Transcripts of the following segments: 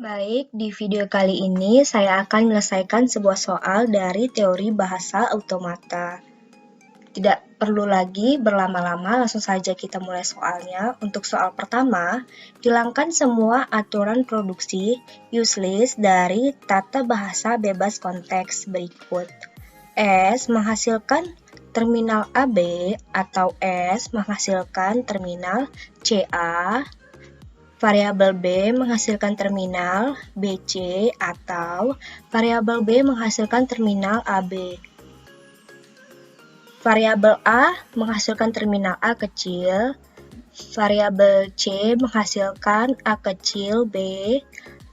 Baik, di video kali ini saya akan menyelesaikan sebuah soal dari teori bahasa automata. Tidak perlu lagi berlama-lama, langsung saja kita mulai soalnya. Untuk soal pertama, hilangkan semua aturan produksi useless dari tata bahasa bebas konteks berikut. S menghasilkan terminal AB atau S menghasilkan terminal CA. Variabel B menghasilkan terminal BC atau variabel B menghasilkan terminal AB. Variabel A menghasilkan terminal A kecil, variabel C menghasilkan A kecil B,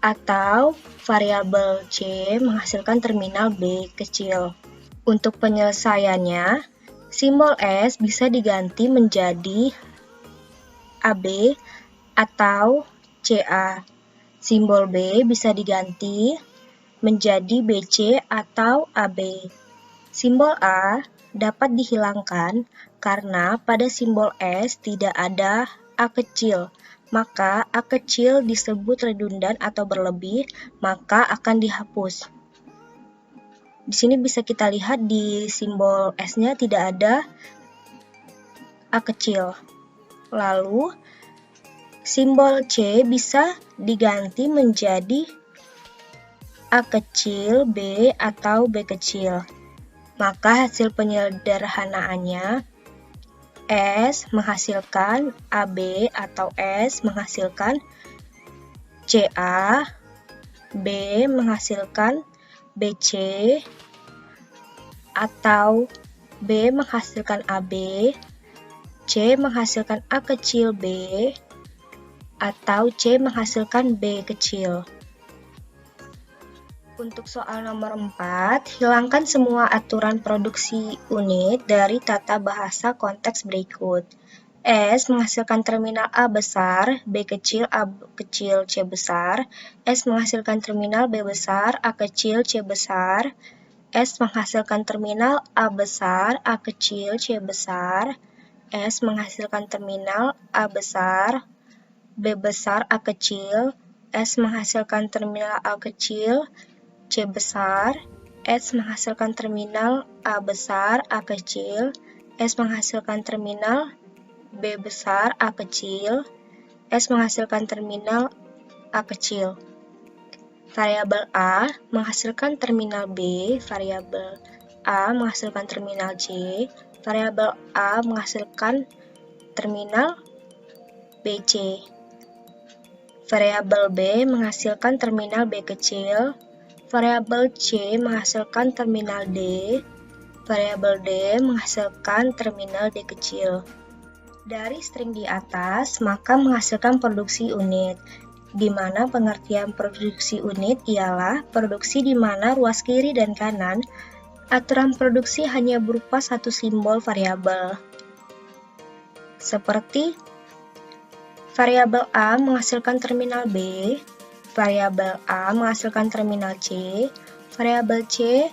atau variabel C menghasilkan terminal B kecil. Untuk penyelesaiannya, simbol S bisa diganti menjadi AB atau CA. Simbol B bisa diganti menjadi BC atau AB. Simbol A dapat dihilangkan karena pada simbol S tidak ada A kecil. Maka A kecil disebut redundan atau berlebih, maka akan dihapus. Di sini bisa kita lihat di simbol S-nya tidak ada A kecil. Lalu simbol C bisa diganti menjadi A kecil, B, atau B kecil. Maka hasil penyederhanaannya S menghasilkan AB atau S menghasilkan CA, B menghasilkan BC, atau B menghasilkan AB, C menghasilkan A kecil B, atau C menghasilkan B kecil. Untuk soal nomor 4, hilangkan semua aturan produksi unit dari tata bahasa konteks berikut. S menghasilkan terminal A besar, B kecil, A kecil, C besar. S menghasilkan terminal B besar, A kecil, C besar. S menghasilkan terminal A besar, A kecil, C besar. S menghasilkan terminal A besar, B besar, A kecil. S menghasilkan terminal A kecil, C besar. S menghasilkan terminal A besar, A kecil. S menghasilkan terminal B besar, A kecil. S menghasilkan terminal A kecil. Variabel A menghasilkan terminal B, variabel A menghasilkan terminal C, variabel A menghasilkan terminal BC. Variabel B menghasilkan terminal B kecil, variabel C menghasilkan terminal D, variabel D menghasilkan terminal D kecil. Dari string di atas, maka menghasilkan produksi unit, di mana pengertian produksi unit ialah produksi di mana ruas kiri dan kanan aturan produksi hanya berupa satu simbol variabel. Seperti variabel A menghasilkan terminal B, variabel A menghasilkan terminal C, variabel C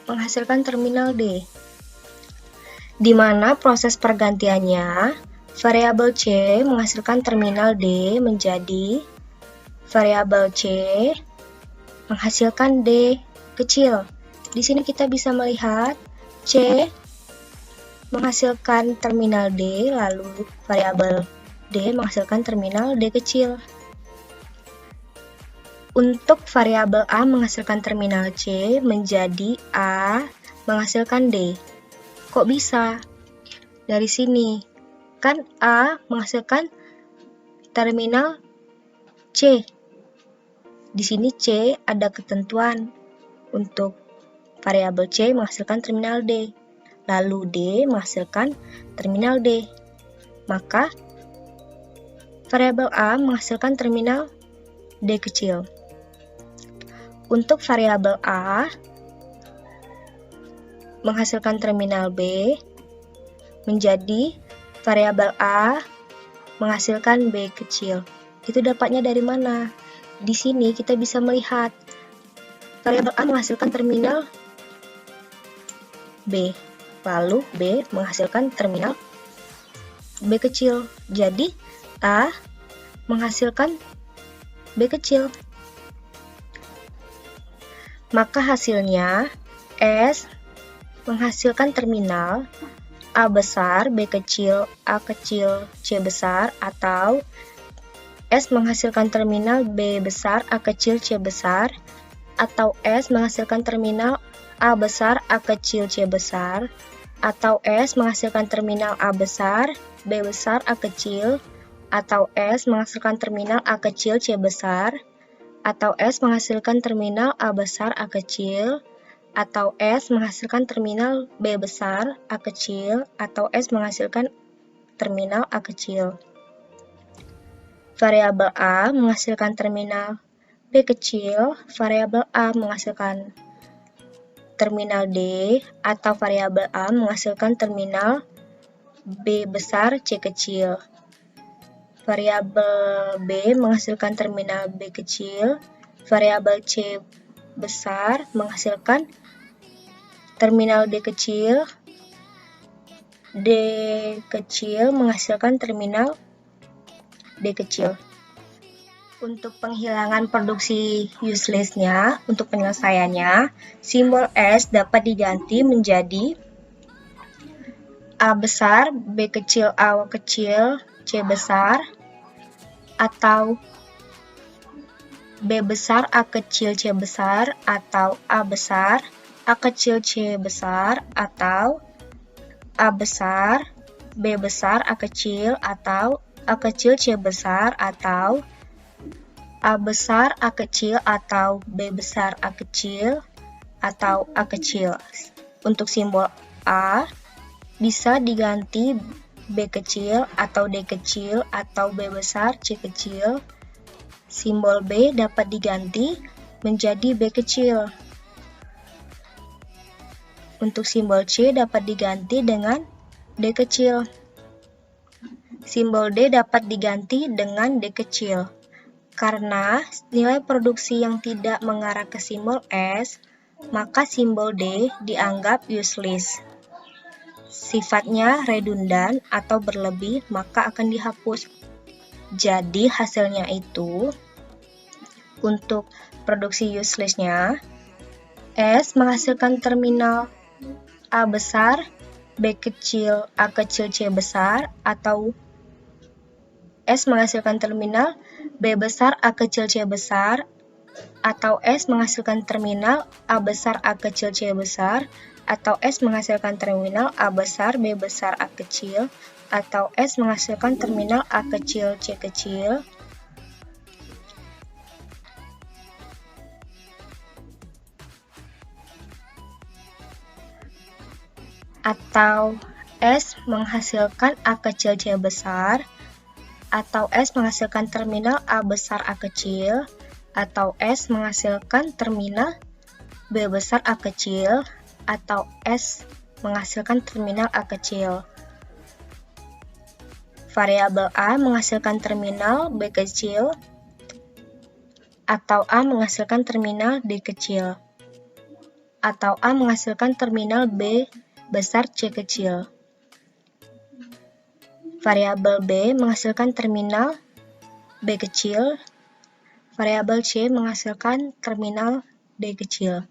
menghasilkan terminal D. Di mana proses pergantiannya, variabel C menghasilkan terminal D menjadi variabel C menghasilkan D kecil. Di sini kita bisa melihat C menghasilkan terminal D, lalu variabel D menghasilkan terminal D kecil. Untuk variabel A menghasilkan terminal C menjadi A menghasilkan D. Kok bisa? Dari sini, kan A menghasilkan terminal C. Di sini C ada ketentuan untuk variabel C menghasilkan terminal D. Lalu D menghasilkan terminal D. Maka variabel A menghasilkan terminal D kecil. Untuk variabel A menghasilkan terminal B menjadi variabel A menghasilkan B kecil. Itu dapatnya dari mana? Di sini kita bisa melihat variabel A menghasilkan terminal B, lalu B menghasilkan terminal B kecil. Jadi A menghasilkan B kecil. maka hasilnya S menghasilkan terminal A besar, B kecil, A kecil, C besar, atau S menghasilkan terminal B besar, A kecil, C besar, atau S menghasilkan terminal A besar, A kecil, C besar, atau S menghasilkan terminal A besar, B besar, A kecil, atau S menghasilkan terminal A kecil, C besar, atau S menghasilkan terminal A besar, A kecil, atau S menghasilkan terminal B besar, A kecil, atau S menghasilkan terminal A kecil. Variabel A menghasilkan terminal B kecil, variabel A menghasilkan terminal D, atau variabel A menghasilkan terminal B besar, C kecil. Variabel B menghasilkan terminal B kecil, variabel C besar menghasilkan terminal D kecil, D kecil menghasilkan terminal D kecil. Untuk penghilangan produksi useless-nya, untuk penyelesaiannya, simbol S dapat diganti menjadi A besar, B kecil, A kecil, C besar, atau B besar, A kecil, C besar, atau A besar, A kecil, C besar, atau A besar, B besar, A kecil, atau A kecil, C besar, atau A besar, A kecil, atau B besar, A kecil, atau A kecil. Untuk simbol A bisa diganti B kecil, atau D kecil, atau B besar, C kecil. Simbol B dapat diganti menjadi B kecil. Untuk simbol C dapat diganti dengan D kecil. Simbol D dapat diganti dengan D kecil. Karena nilai produksi yang tidak mengarah ke simbol S, maka simbol D dianggap useless. Sifatnya redundan atau berlebih, maka akan dihapus. Jadi hasilnya itu, untuk produksi useless-nya, S menghasilkan terminal A besar, B kecil, A kecil, C besar, atau S menghasilkan terminal B besar, A kecil, C besar, atau S menghasilkan terminal A besar, A kecil, C besar, atau S menghasilkan terminal A besar, B besar, A kecil, atau S menghasilkan terminal A kecil, C kecil, atau S menghasilkan A kecil, C besar, atau S menghasilkan terminal A besar, A kecil, atau S menghasilkan terminal B besar, A kecil, atau S menghasilkan terminal A kecil. Variabel A menghasilkan terminal B kecil, atau A menghasilkan terminal D kecil, atau A menghasilkan terminal B besar, C kecil. Variabel B menghasilkan terminal B kecil, variabel C menghasilkan terminal D kecil.